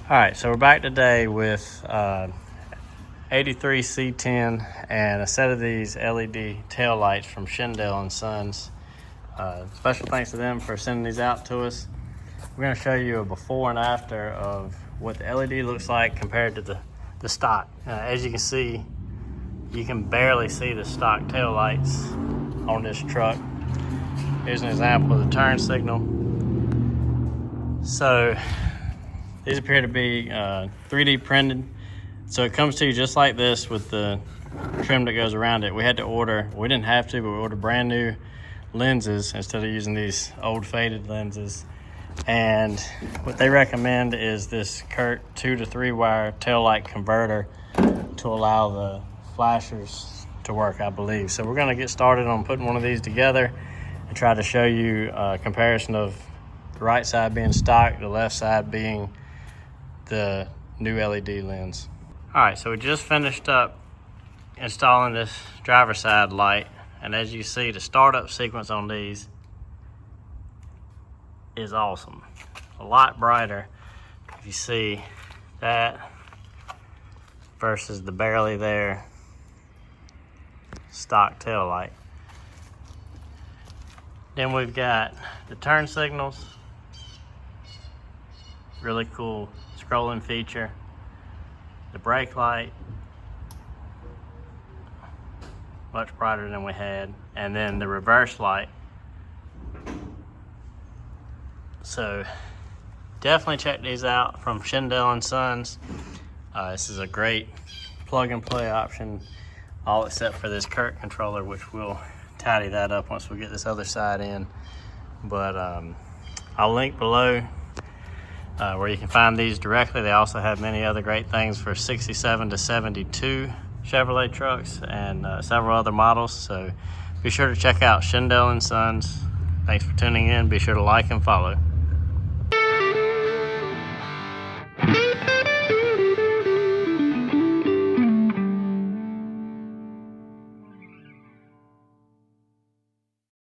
All right, so we're back today with 83 C10 and a set of these LED tail lights from Shindell Sons. Special thanks to them for sending these out to us. We're going to show you a before and after of what the LED looks like compared to the stock. As you can see, you can barely see the stock tail lights on this truck. Here's an example of the turn signal. So these appear to be 3D printed. So it comes to you just like this with the trim that goes around it. We had to order, we didn't have to, but we ordered brand new lenses instead of using these old faded lenses. And what they recommend is this Curt 2 to 3 wire tail light converter to allow the flashers to work, I believe. So we're gonna get started on putting one of these together and try to show you a comparison of the right side being stock, the left side being the new LED lens. All right, so we just finished up installing this driver side light, and as you see, the startup sequence on these is awesome. A lot brighter if you see that versus the barely there stock tail light. Then we've got the turn signals, really cool scrolling feature. The brake light, much brighter than we had, and then the reverse light. So definitely check these out from Shindell Sons. This is a great plug and play option, all except for this Curt controller, which we'll tidy that up once we get this other side in. But I'll link below where you can find these directly. They also have many other great things for 67 to 72 Chevrolet trucks and several other models. So be sure to check out Shindell Sons. Thanks for tuning in. Be sure to like and follow.